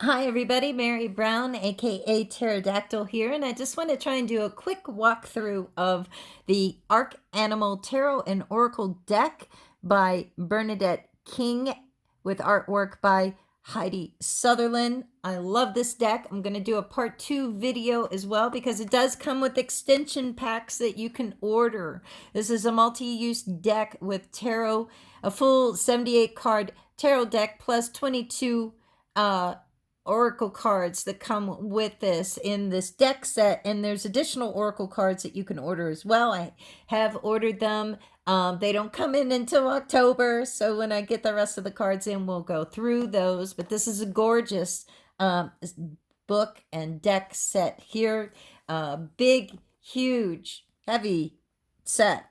Hi everybody, Mary Brown, aka Pterodactyl here, and I just want to try and do a quick walkthrough of the Arc Animal Tarot and Oracle deck by Bernadette King with artwork by Heidi Sutherlin. I love this deck. I'm going to do a part 2 video as well because it does come with extension packs that you can order. This is a multi-use deck with tarot, a full 78 card tarot deck plus 22 oracle cards that come with this in this deck set, and there's additional oracle cards that you can order as well. I have ordered them. They don't come in until October, so when I get the rest of the cards in, we'll go through those. But this is a gorgeous book and deck set here. Big, huge, heavy set.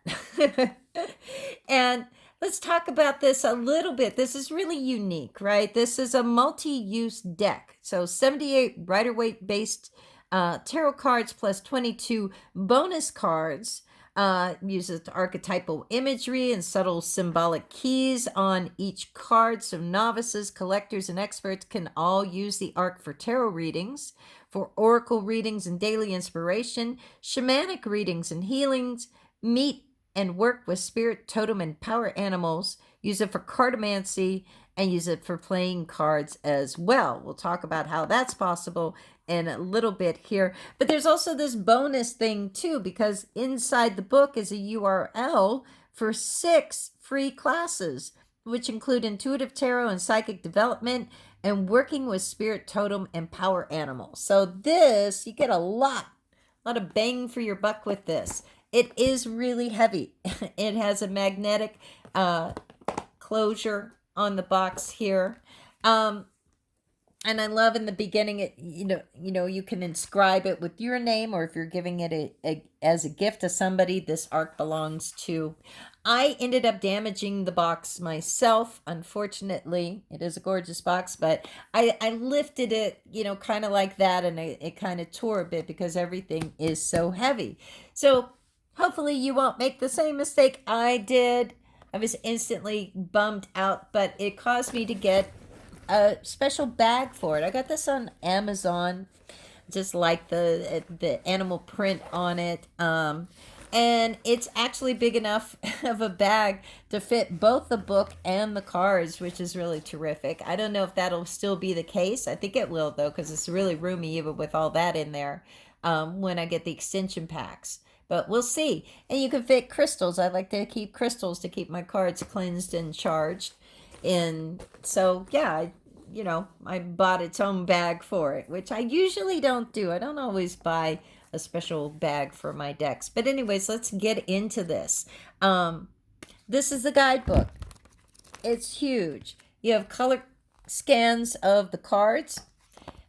And let's talk about this a little bit. This is really unique, right? This is a multi-use deck. So 78 Rider-Waite based tarot cards plus 22 bonus cards. Uses archetypal imagery and subtle symbolic keys on each card. So novices, collectors, and experts can all use the Arc for tarot readings, for oracle readings and daily inspiration, shamanic readings and healings, meet and work with spirit, totem, and power animals. Use it for cartomancy and use it for playing cards as well. We'll talk about how that's possible in a little bit here. But there's also this bonus thing too, because inside the book is a URL for 6 free classes, which include intuitive tarot and psychic development and working with spirit, totem, and power animals. So this, you get a lot of bang for your buck with this. It is really heavy. It has a magnetic closure on the box here. And I love in the beginning, it you can inscribe it with your name, or if you're giving it as a gift to somebody, this arc belongs to. I ended up damaging the box myself, unfortunately. It is a gorgeous box, but I lifted it, kind of like that, and it kind of tore a bit because everything is so heavy. So hopefully you won't make the same mistake I did. I was instantly bummed out, but it caused me to get a special bag for it. I got this on Amazon, just like the animal print on it. And it's actually big enough of a bag to fit both the book and the cards, which is really terrific. I don't know if that'll still be the case. I think it will, though, because it's really roomy even with all that in there when I get the extension packs. But we'll see. And you can fit crystals. I like to keep crystals to keep my cards cleansed and charged. And so, yeah, I bought its own bag for it, which I usually don't do. I don't always buy a special bag for my decks. But anyways, let's get into this. This is the guidebook. It's huge. You have color scans of the cards.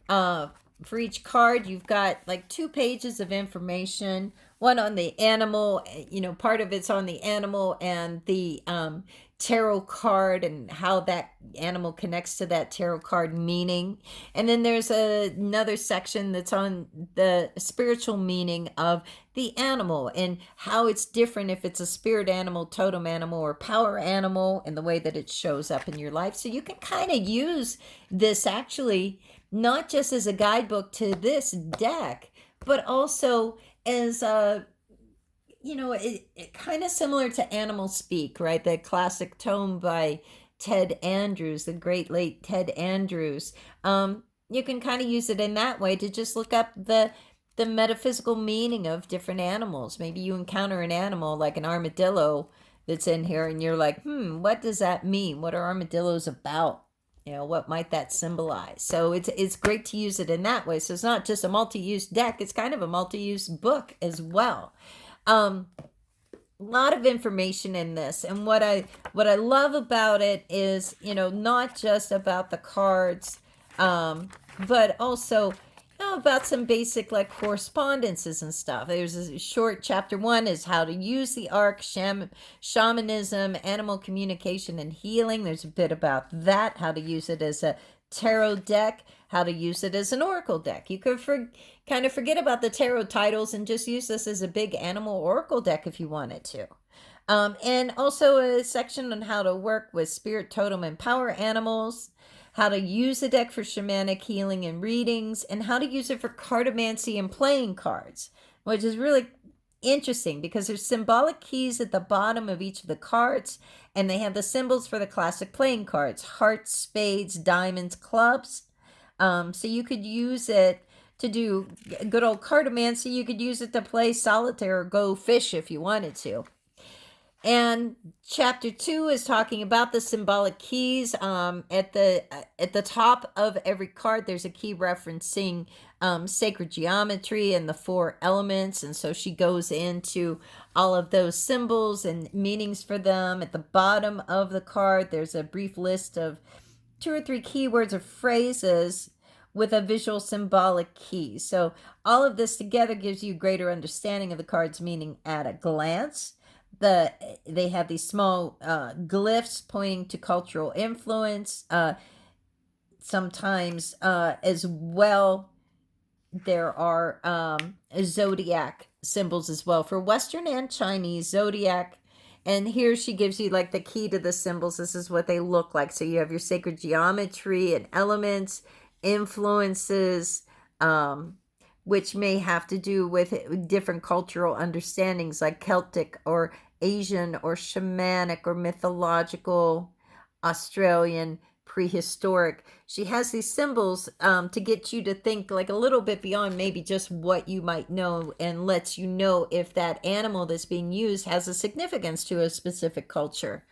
For each card, you've got like 2 pages of information. One on the animal, part of it's on the animal and the tarot card and how that animal connects to that tarot card meaning. And then there's another section that's on the spiritual meaning of the animal and how it's different if it's a spirit animal, totem animal, or power animal, and the way that it shows up in your life. So you can kind of use this actually not just as a guidebook to this deck, but also as it kind of similar to Animal Speak, right? The classic tome by Ted Andrews, the great late Ted Andrews. You can kind of use it in that way to just look up the metaphysical meaning of different animals. Maybe you encounter an animal like an armadillo that's in here and you're like, what does that mean? What are armadillos about? What might that symbolize? So it's great to use it in that way. So it's not just a multi-use deck, it's kind of a multi-use book as well. A lot of information in this, and what I love about it is not just about the cards, but also about some basic like correspondences and stuff. There's a short chapter 1 is how to use the arc, shamanism, animal communication, and healing. There's a bit about that, how to use it as a tarot deck, how to use it as an oracle deck. You could kind of forget about the tarot titles and just use this as a big animal oracle deck if you wanted to. And also a section on how to work with spirit, totem, and power animals. how to use the deck for shamanic healing and readings, and how to use it for cartomancy and playing cards, which is really interesting because there's symbolic keys at the bottom of each of the cards, and they have the symbols for the classic playing cards: hearts, spades, diamonds, clubs. So you could use it to do good old cartomancy. You could use it to play solitaire or go fish if you wanted to. And chapter 2 is talking about the symbolic keys. At the top of every card, there's a key referencing sacred geometry and the 4 elements. And so she goes into all of those symbols and meanings for them. At the bottom of the card, there's a brief list of 2 or 3 keywords or phrases with a visual symbolic key. So all of this together gives you greater understanding of the card's meaning at a glance. They have these small glyphs pointing to cultural influence. Sometimes as well, there are zodiac symbols as well for Western and Chinese zodiac. And here she gives you like the key to the symbols. This is what they look like. So you have your sacred geometry and elements, influences, which may have to do with different cultural understandings like Celtic or Asian or shamanic or mythological, Australian, prehistoric. She has these symbols to get you to think like a little bit beyond maybe just what you might know, and lets you know if that animal that's being used has a significance to a specific culture.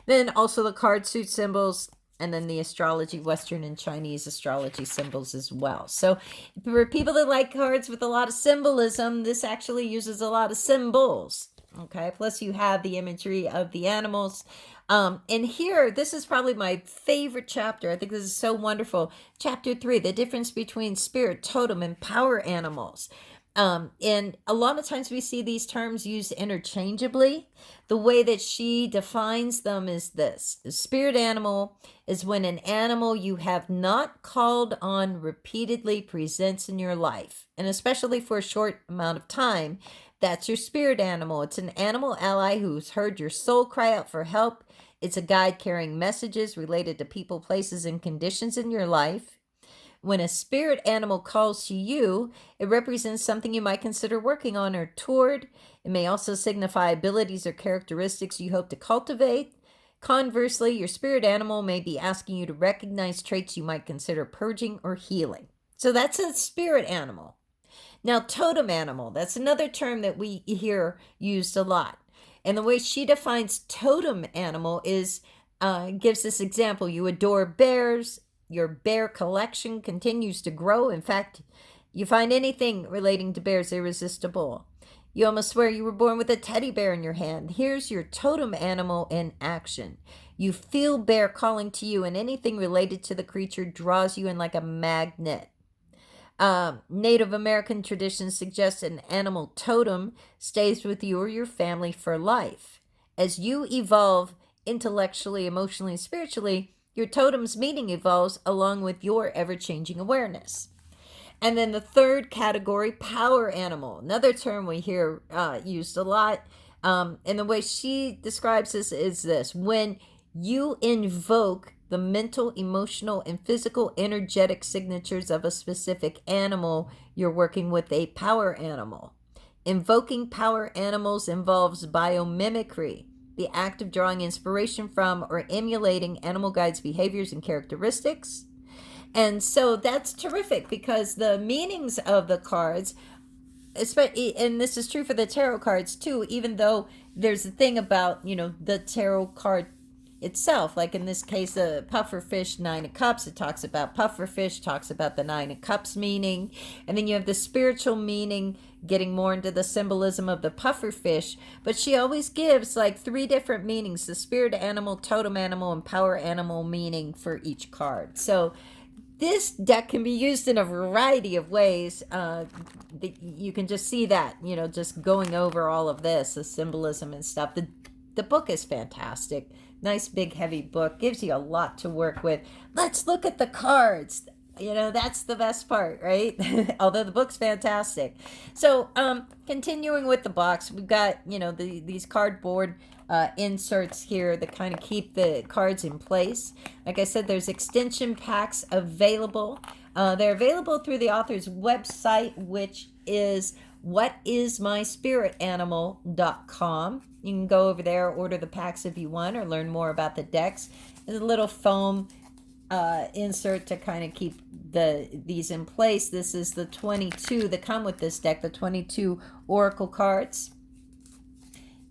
Then also the card suit symbols, and then the astrology, Western and Chinese astrology symbols as well. So for people that like cards with a lot of symbolism, this actually uses a lot of symbols. Okay, plus you have the imagery of the animals. And here, this is probably my favorite chapter. I think this is so wonderful. Chapter 3, the difference between spirit, totem, and power animals. And a lot of times we see these terms used interchangeably. The way that she defines them is this: a spirit animal is when an animal you have not called on repeatedly presents in your life, and especially for a short amount of time. That's your spirit animal. It's an animal ally who's heard your soul cry out for help. It's a guide carrying messages related to people, places, and conditions in your life. When a spirit animal calls to you, it represents something you might consider working on or toward. It may also signify abilities or characteristics you hope to cultivate. Conversely, your spirit animal may be asking you to recognize traits you might consider purging or healing. So that's a spirit animal. Now, totem animal, that's another term that we hear used a lot. And the way she defines totem animal is, gives this example: you adore bears. Your bear collection continues to grow. In fact, you find anything relating to bears irresistible. You almost swear you were born with a teddy bear in your hand. Here's your totem animal in action. You feel bear calling to you, and anything related to the creature draws you in like a magnet. Native American traditions suggest an animal totem stays with you or your family for life. As you evolve intellectually, emotionally, and spiritually, your totem's meaning evolves along with your ever-changing awareness. And then the third category, power animal, another term we hear used a lot. And the way she describes this is this: when you invoke the mental, emotional, and physical energetic signatures of a specific animal, you're working with a power animal. Invoking power animals involves biomimicry, the act of drawing inspiration from or emulating animal guides' behaviors and characteristics. And so that's terrific because the meanings of the cards, and this is true for the tarot cards too, even though there's a thing about, the tarot card itself, like in this case, the pufferfish 9 of cups, it talks about pufferfish, talks about the 9 of cups meaning, and then you have the spiritual meaning getting more into the symbolism of the pufferfish. But she always gives like 3 different meanings: the spirit animal, totem animal, and power animal meaning for each card. So this deck can be used in a variety of ways. You can just see that, just going over all of this, the symbolism and stuff. The book is fantastic. Nice, big, heavy book. Gives you a lot to work with. Let's look at the cards. That's the best part, right? Although the book's fantastic. So, continuing with the box, we've got, these cardboard inserts here that kind of keep the cards in place. Like I said, there's extension packs available. They're available through the author's website, which is whatismyspiritanimal.com. You can go over there, order the packs if you want, or learn more about the decks. There's a little foam insert to kind of keep these in place. This is the 22 that come with this deck, the 22 oracle cards.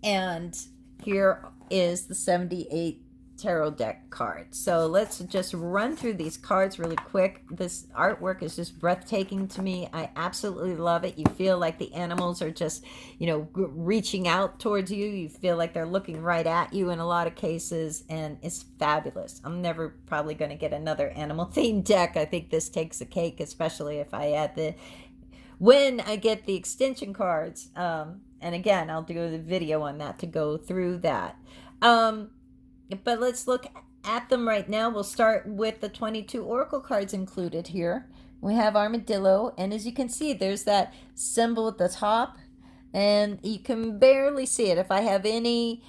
And here is the 78 tarot deck cards. So let's just run through these cards really quick. This artwork is just breathtaking to me. I absolutely love it. You feel like the animals are just, you know, reaching out towards you. You feel like they're looking right at you in a lot of cases, and it's fabulous. I'm never probably going to get another animal themed deck. I think this takes a cake, especially if I add when I get the extension cards. And again, I'll do the video on that to go through that. But let's look at them right now. We'll start with the 22 oracle cards included here. We have Armadillo, and as you can see, there's that symbol at the top, and you can barely see it. If I have any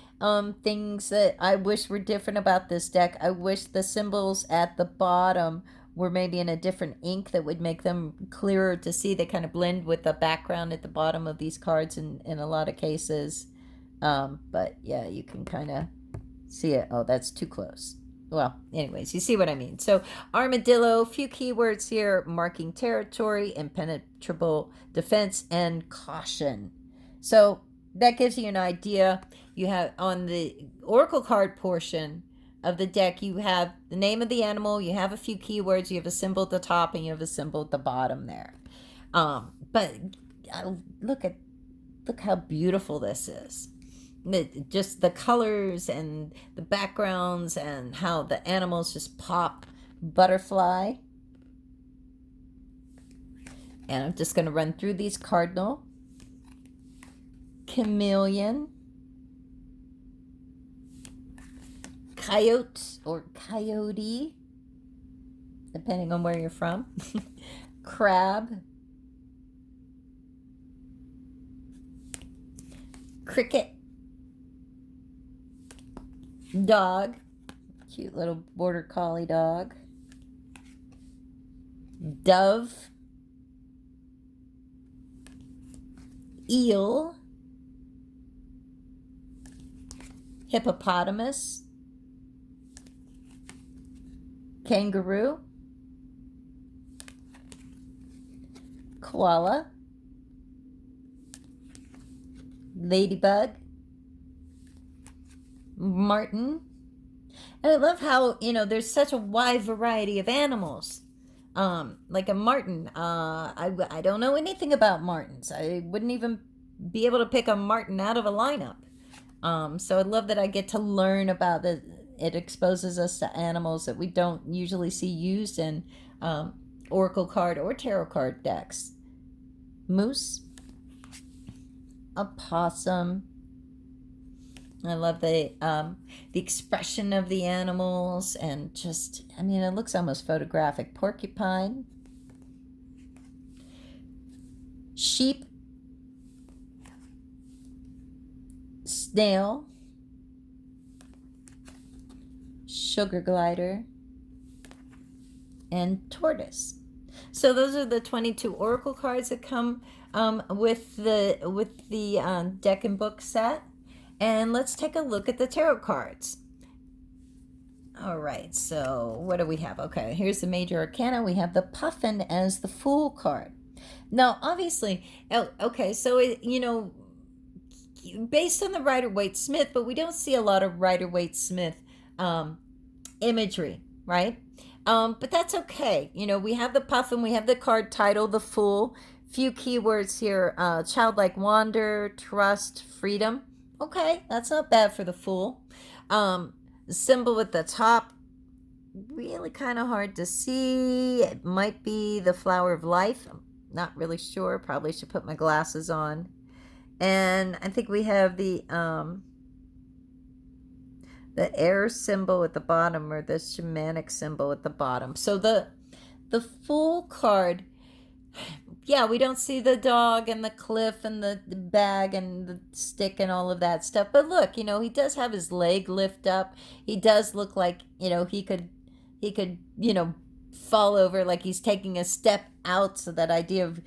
things that I wish were different about this deck, I wish the symbols at the bottom were maybe in a different ink that would make them clearer to see. They kind of blend with the background at the bottom of these cards in a lot of cases. But yeah, you can kind of see it. Oh, that's too close. Well, anyways, you see what I mean. So Armadillo, few keywords here: marking territory, impenetrable defense, and caution. So that gives you an idea. You have on the oracle card portion of the deck, you have the name of the animal, you have a few keywords, you have a symbol at the top, and you have a symbol at the bottom there. But look how beautiful this is. Just the colors and the backgrounds and how the animals just pop. Butterfly. And I'm just going to run through these. Cardinal, chameleon, coyote or coyote, depending on where you're from, crab, cricket, dog, cute little border collie dog, dove, eel, hippopotamus, kangaroo, koala, ladybug, martin. And I love how, you know, there's such a wide variety of animals. Like a martin. I don't know anything about martins. I wouldn't even be able to pick a martin out of a lineup. So I love that I get to learn about it. It exposes us to animals that we don't usually see used in oracle card or tarot card decks. Moose, opossum. I love the expression of the animals, and just, I mean, it looks almost photographic. Porcupine, sheep, snail, sugar glider, and tortoise. So those are the 22 oracle cards that come with the deck and book set. And let's take a look at the tarot cards. All right, so what do we have? Okay, here's the major arcana. We have the Puffin as the Fool card. Now, obviously, okay, so you know, based on the Rider-Waite-Smith, but we don't see a lot of Rider-Waite-Smith imagery, right? But that's okay. You know, we have the Puffin, we have the card title, the Fool. Few keywords here: childlike wonder, trust, freedom. Okay, that's not bad for the Fool. The symbol at the top, really kind of hard to see. It might be the flower of life. I'm not really sure. Probably should put my glasses on. And I think we have the air symbol at the bottom, or the shamanic symbol at the bottom. So the Fool card, yeah, we don't see the dog and the cliff and the bag and the stick and all of that stuff. But look, he does have his leg lift up. He does look like, he could, fall over like he's taking a step out. So that idea of,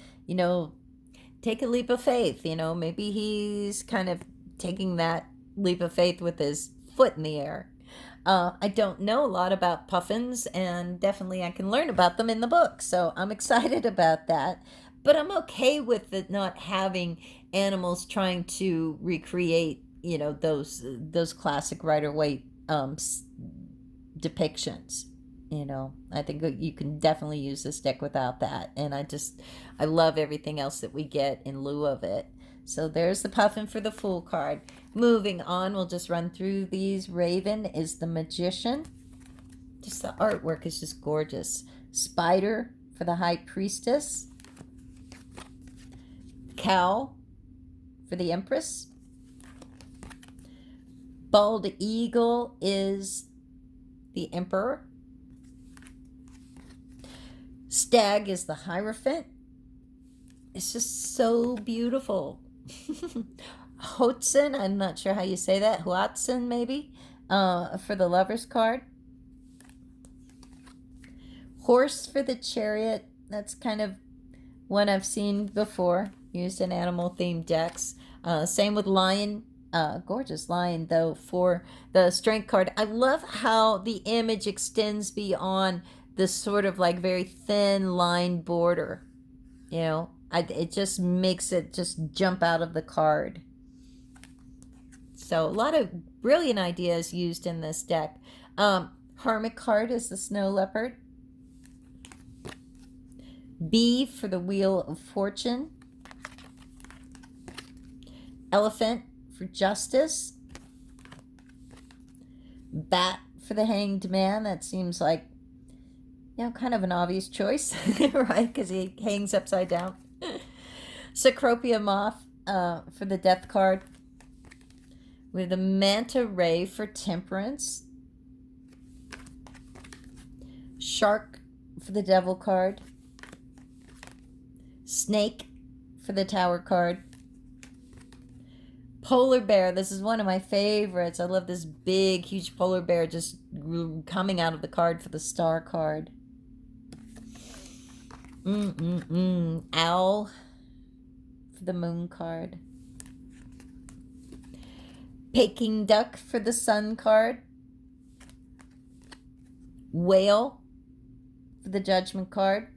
take a leap of faith, maybe he's kind of taking that leap of faith with his foot in the air. I don't know a lot about puffins, and definitely I can learn about them in the book. So I'm excited about that. But I'm okay with it not having animals trying to recreate, those classic Rider-Waite depictions. I think you can definitely use this deck without that. And I love everything else that we get in lieu of it. So there's the Puffin for the Fool card. Moving on, we'll just run through these. Raven is the Magician. Just the artwork is just gorgeous. Spider for the High Priestess. Cow for the Empress. Bald Eagle is the Emperor. Stag is the Hierophant. It's just so beautiful. Hoatzin, I'm not sure how you say that. Hoatzin, maybe, for the Lover's card. Horse for the Chariot. That's kind of one I've seen before, used in animal-themed decks. Same with Lion. Gorgeous Lion, though, for the Strength card. I love how the image extends beyond this sort of like very thin line border. It just makes it just jump out of the card. So a lot of brilliant ideas used in this deck. Hermit card is the Snow Leopard. Bee for the Wheel of Fortune. Elephant for Justice. Bat for the Hanged Man. That seems like, kind of an obvious choice, right? Because he hangs upside down. Cecropia Moth for the Death card. We have the Manta Ray for Temperance. Shark for the Devil card. Snake for the Tower card. Polar Bear. This is one of my favorites. I love this big, huge polar bear just coming out of the card for the Star card. Owl for the Moon card. Peking Duck for the Sun card. Whale for the Judgment card.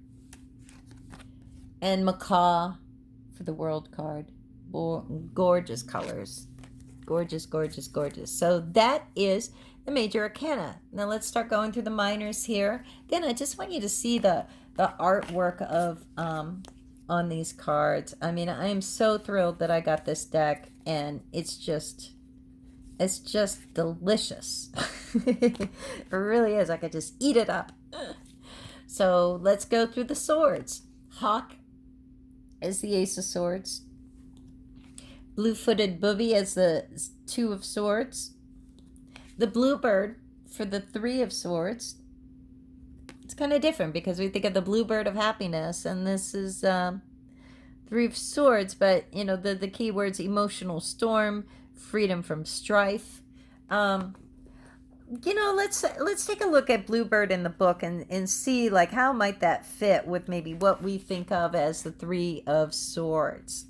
And Macaw for the World card. Gorgeous colors. Gorgeous, gorgeous, gorgeous. So that is the major arcana. Now let's start going through the minors here. Again, I just want you to see the artwork of on these cards. I mean, I am so thrilled that I got this deck, and it's just delicious. It really is. I could just eat it up. So let's go through the swords. Hawk is the Ace of Swords. Blue-footed Booby as the Two of Swords. The Bluebird for the Three of Swords. It's kind of different because we think of the Bluebird of Happiness, and this is Three of Swords, but the key words: emotional storm, freedom from strife. Let's take a look at Bluebird in the book and see like how might that fit with maybe what we think of as the Three of Swords.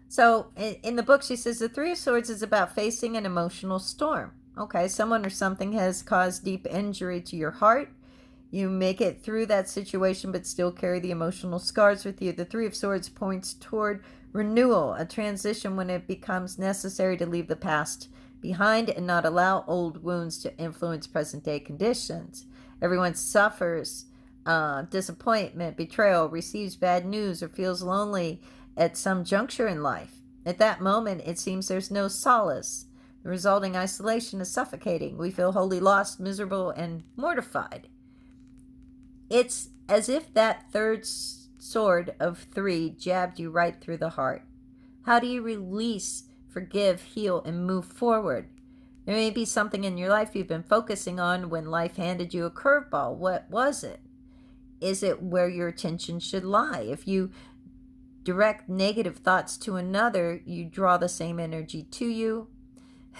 So in the book, she says the Three of Swords is about facing an emotional storm. Okay, someone or something has caused deep injury to your heart. You make it through that situation, but still carry the emotional scars with you. The Three of Swords points toward renewal, a transition when it becomes necessary to leave the past behind and not allow old wounds to influence present-day conditions. Everyone suffers disappointment, betrayal, receives bad news, or feels lonely at some juncture in life. At that moment, it seems there's no solace. The resulting isolation is suffocating. We feel wholly lost, miserable, and mortified. It's as if that third sword of three jabbed you right through the heart. How do you release, forgive, heal, and move forward? There may be something in your life you've been focusing on when life handed you a curveball. What was it? is it where your attention should lie? If you direct negative thoughts to another, you draw the same energy to you.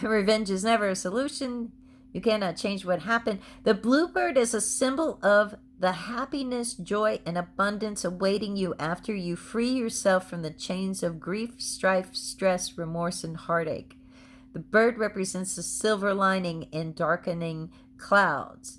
Revenge is never a solution. You cannot change what happened. The bluebird is a symbol of the happiness, joy, and abundance awaiting you after you free yourself from the chains of grief, strife, stress, remorse, and heartache. The bird represents the silver lining in darkening clouds.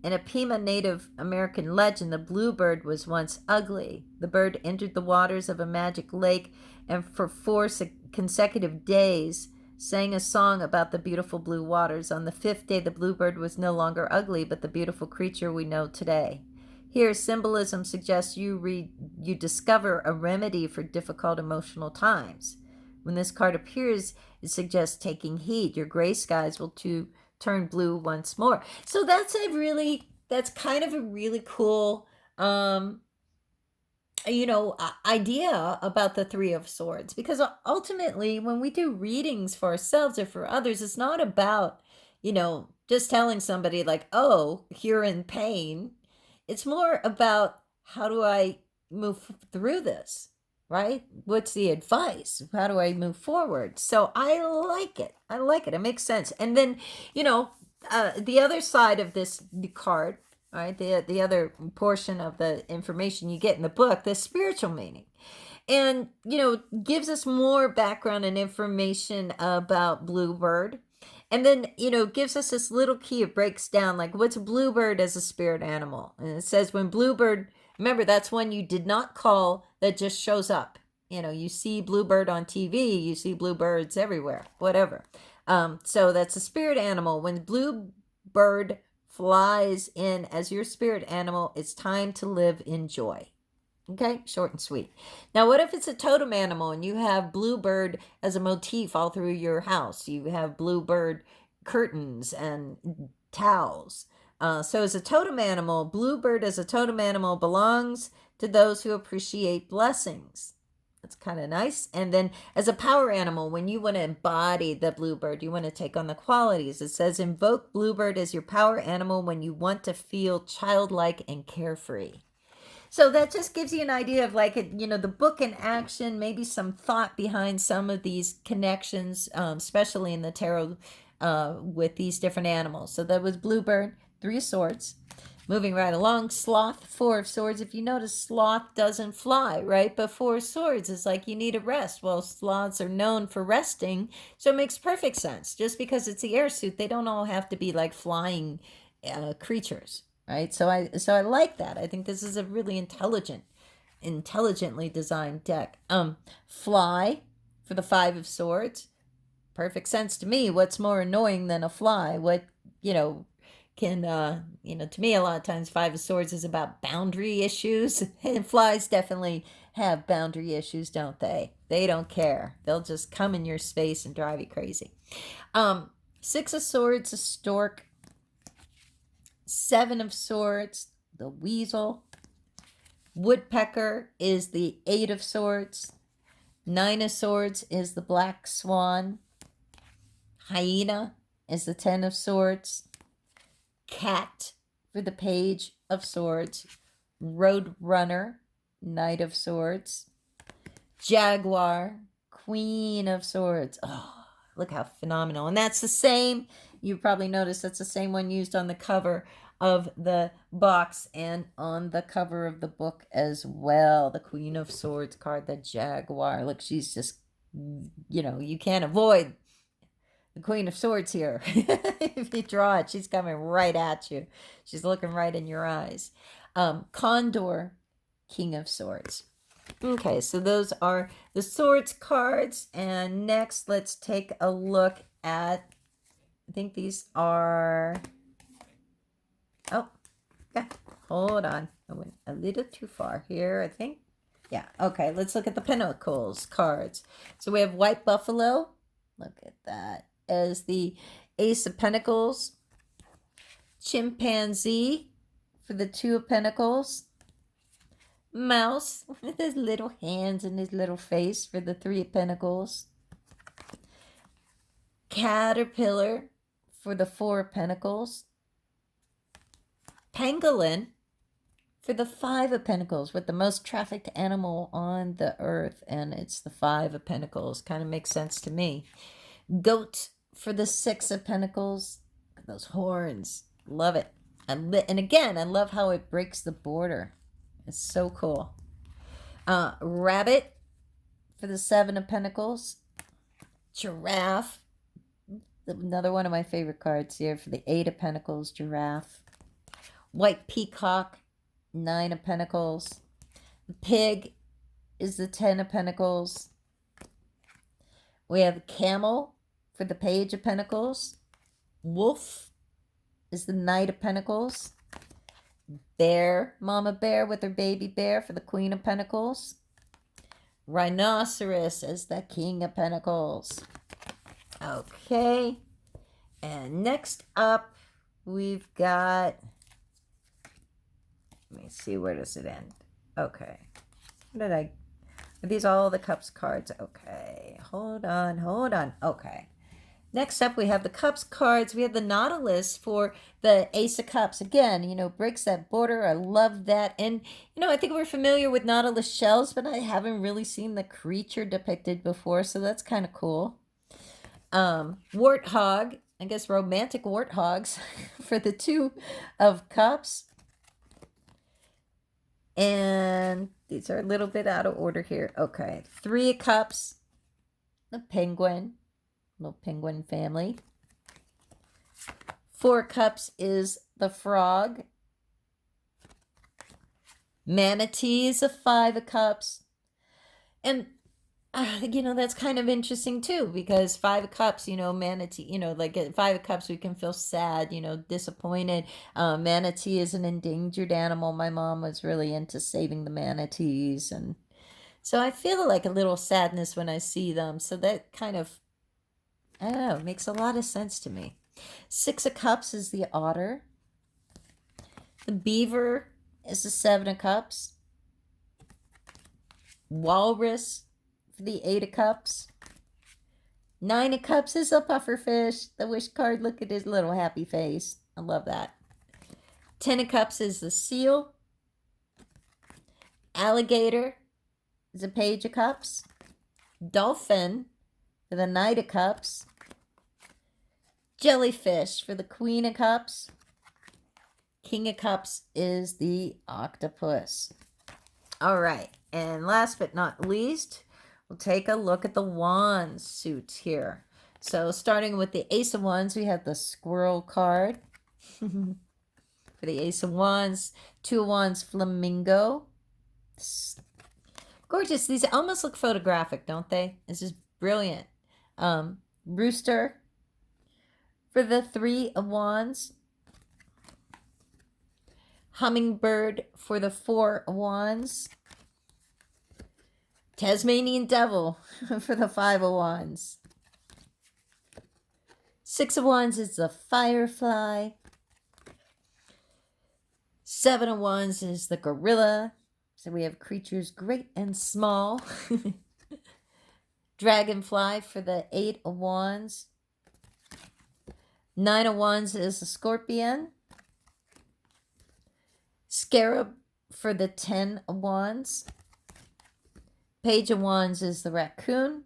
In a Pima Native American legend, the bluebird was once ugly. The bird entered the waters of a magic lake and for 4 consecutive days sang a song about the beautiful blue waters. On the 5th day, the bluebird was no longer ugly, but the beautiful creature we know today. Here, symbolism suggests you discover a remedy for difficult emotional times. When this card appears, it suggests taking heed. Your gray skies will turn blue once more. So that's kind of a really cool idea about the Three of Swords, because ultimately when we do readings for ourselves or for others, it's not about just telling somebody like, oh, you're in pain. It's more about, how do I move through this, right? What's the advice? How do I move forward? So I like it. It makes sense. And then the other side of this card, right, the other portion of the information you get in the book, the spiritual meaning, and gives us more background and information about bluebird. And then gives us this little key. It breaks down like, what's a bluebird as a spirit animal. And it says, when bluebird, remember, that's one you did not call, that just shows up. You see bluebird on TV, you see bluebirds everywhere, whatever. So that's a spirit animal. When bluebird flies in as your spirit animal, it's time to live in joy. Okay, short and sweet. Now, what if it's a totem animal and you have bluebird as a motif all through your house? You have bluebird curtains and towels. So as a totem animal, bluebird as a totem animal belongs to those who appreciate blessings. That's kind of nice. And then as a power animal, when you want to embody the bluebird, you want to take on the qualities. It says, invoke bluebird as your power animal when you want to feel childlike and carefree. So that just gives you an idea of like, the book in action, maybe some thought behind some of these connections, especially in the tarot with these different animals. So that was bluebird, 3 of Swords. Moving right along, sloth, 4 of Swords. If you notice, sloth doesn't fly, right? But 4 of Swords is like, you need a rest. Well, sloths are known for resting, so it makes perfect sense. Just because it's the air suit, they don't all have to be like flying creatures. Right, so I like that. I think this is a really intelligently designed deck. Fly for the 5 of Swords, perfect sense to me. What's more annoying than a fly? What can to me, a lot of times 5 of Swords is about boundary issues, and flies definitely have boundary issues, don't they? They don't care. They'll just come in your space and drive you crazy. 6 of Swords, a stork. 7 of Swords, the weasel. Woodpecker is the 8 of Swords. 9 of Swords is the black swan. Hyena is the 10 of Swords. Cat for the Page of Swords. Roadrunner, Knight of Swords. Jaguar, Queen of Swords. Oh, look how phenomenal. And that's the same, you probably noticed, that's the same one used on the cover of the box and on the cover of the book as well. The Queen of Swords card, the Jaguar. Look, she's just, you can't avoid the Queen of Swords here. If you draw it, she's coming right at you. She's looking right in your eyes. Condor, King of Swords. Okay, so those are the Swords cards. And next, let's take a look at, I think these are, oh, yeah, hold on. I went a little too far here, I think. Yeah, okay, let's look at the Pentacles cards. So we have White Buffalo, look at that, as the Ace of Pentacles. Chimpanzee for the 2 of Pentacles. Mouse with his little hands and his little face for the 3 of Pentacles. Caterpillar for the 4 of Pentacles. Pangolin for the Five of Pentacles, with the most trafficked animal on the earth, and it's the Five of Pentacles. Kind of makes sense to me. Goat for the Six of Pentacles. Look at those horns. Love it. And again, I love how it breaks the border. It's so cool. Rabbit for the Seven of Pentacles. Giraffe. Another one of my favorite cards here for the Eight of Pentacles. Giraffe. White peacock. Nine of Pentacles. Pig is the Ten of Pentacles. We have camel for the Page of Pentacles. Wolf is the Knight of Pentacles. Bear, Mama Bear with her baby bear for the Queen of Pentacles. Rhinoceros is the King of Pentacles. Okay. And next up, we've got, let me see, where does it end? Okay. Are these all the Cups cards? Okay. Hold on. Okay. Next up, we have the Cups cards. We have the Nautilus for the Ace of Cups. Again, breaks that border. I love that. And, I think we're familiar with Nautilus shells, but I haven't really seen the creature depicted before, so that's kind of cool. Warthog, I guess romantic warthogs for the Two of Cups. And these are a little bit out of order here. Okay. Three of Cups, the penguin. Little penguin family. Four of Cups is the frog. Manatee is a Five of Cups. And, that's kind of interesting too, because Five of Cups, manatee, like at Five of Cups, we can feel sad, disappointed. Manatee is an endangered animal. My mom was really into saving the manatees. And so I feel like a little sadness when I see them. So that kind of, I don't know, it makes a lot of sense to me. Six of Cups is the otter. The beaver is the Seven of Cups. Walrus for the Eight of Cups. Nine of Cups is a pufferfish. The wish card, look at his little happy face. I love that. 10 of Cups is the seal. Alligator is a Page of Cups. Dolphin for the Knight of Cups. Jellyfish for the Queen of Cups. King of Cups is the octopus. All right, and last but not least, we'll take a look at the Wands suits here. So starting with the Ace of Wands, we have the squirrel card. For the Ace of Wands, Two of Wands, flamingo. Gorgeous. These almost look photographic, don't they? This is brilliant. Rooster for the Three of Wands. Hummingbird for the Four of Wands. Tasmanian devil for the Five of Wands. Six of Wands is the firefly. Seven of Wands is the gorilla. So we have creatures great and small. Dragonfly for the Eight of Wands. Nine of Wands is the scorpion. Scarab for the 10 of Wands. Page of Wands is the raccoon.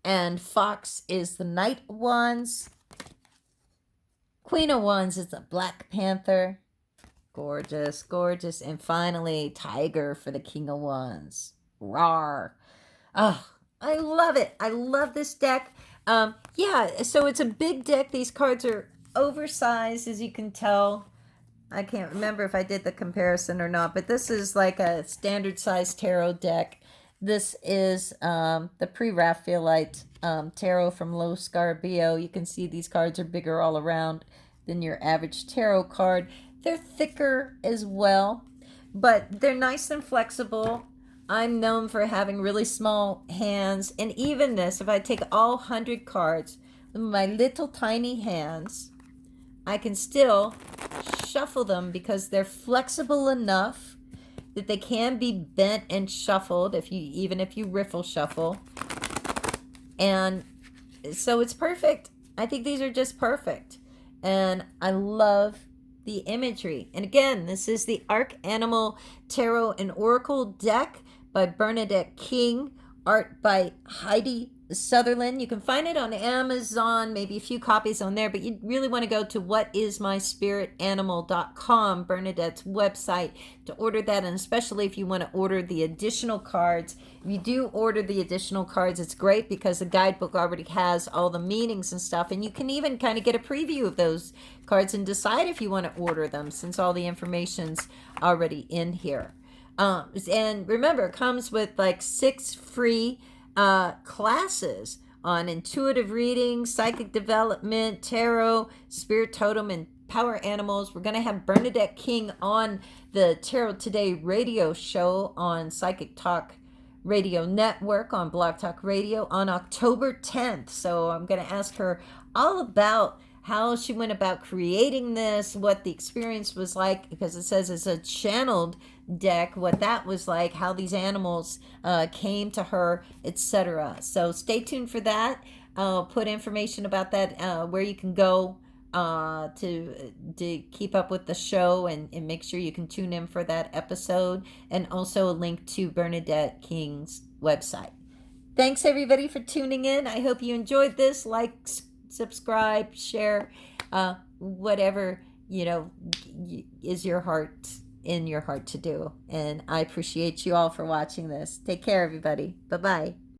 And Fox is the Knight of Wands. Queen of Wands is the Black Panther. Gorgeous, gorgeous. And finally, Tiger for the King of Wands. Rawr. Oh, I love it. I love this deck. Yeah, so it's a big deck. These cards are oversized, as you can tell. I can't remember if I did the comparison or not, but this is like a standard size tarot deck. This is the pre-Raphaelite tarot from Lo Scarabeo. You can see these cards are bigger all around than your average tarot card. They're thicker as well, but they're nice and flexible. I'm known for having really small hands, and even this, if I take all 100 cards with my little tiny hands, I can still shuffle them because they're flexible enough that they can be bent and shuffled even if you riffle shuffle. And so it's perfect. I think these are just perfect. And I love the imagery. And again, this is the Arc Animal Tarot and Oracle deck by Bernadette King, art by Heidi Sutherlin. You can find it on Amazon, maybe a few copies on there, but you really want to go to whatismyspiritanimal.com, Bernadette's website, to order that, and especially if you want to order the additional cards. If you do order the additional cards, it's great because the guidebook already has all the meanings and stuff, and you can even kind of get a preview of those cards and decide if you want to order them, since all the information's already in here. And remember, it comes with like 6 free classes on intuitive reading, psychic development, tarot, spirit totem, and power animals. We're going to have Bernadette King on the Tarot Today radio show on Psychic Talk Radio Network, on Blog Talk Radio, on October 10th. So I'm going to ask her all about how she went about creating this, what the experience was like, because it says it's a channeled deck, what that was like, how these animals came to her, etc. So stay tuned for that. I'll put information about that, where you can go to keep up with the show, and make sure you can tune in for that episode, and also a link to Bernadette King's website. Thanks everybody for tuning in. I hope you enjoyed this. Like, subscribe, share, whatever is your heart in your heart to do. And I appreciate you all for watching this. Take care, everybody. Bye-bye.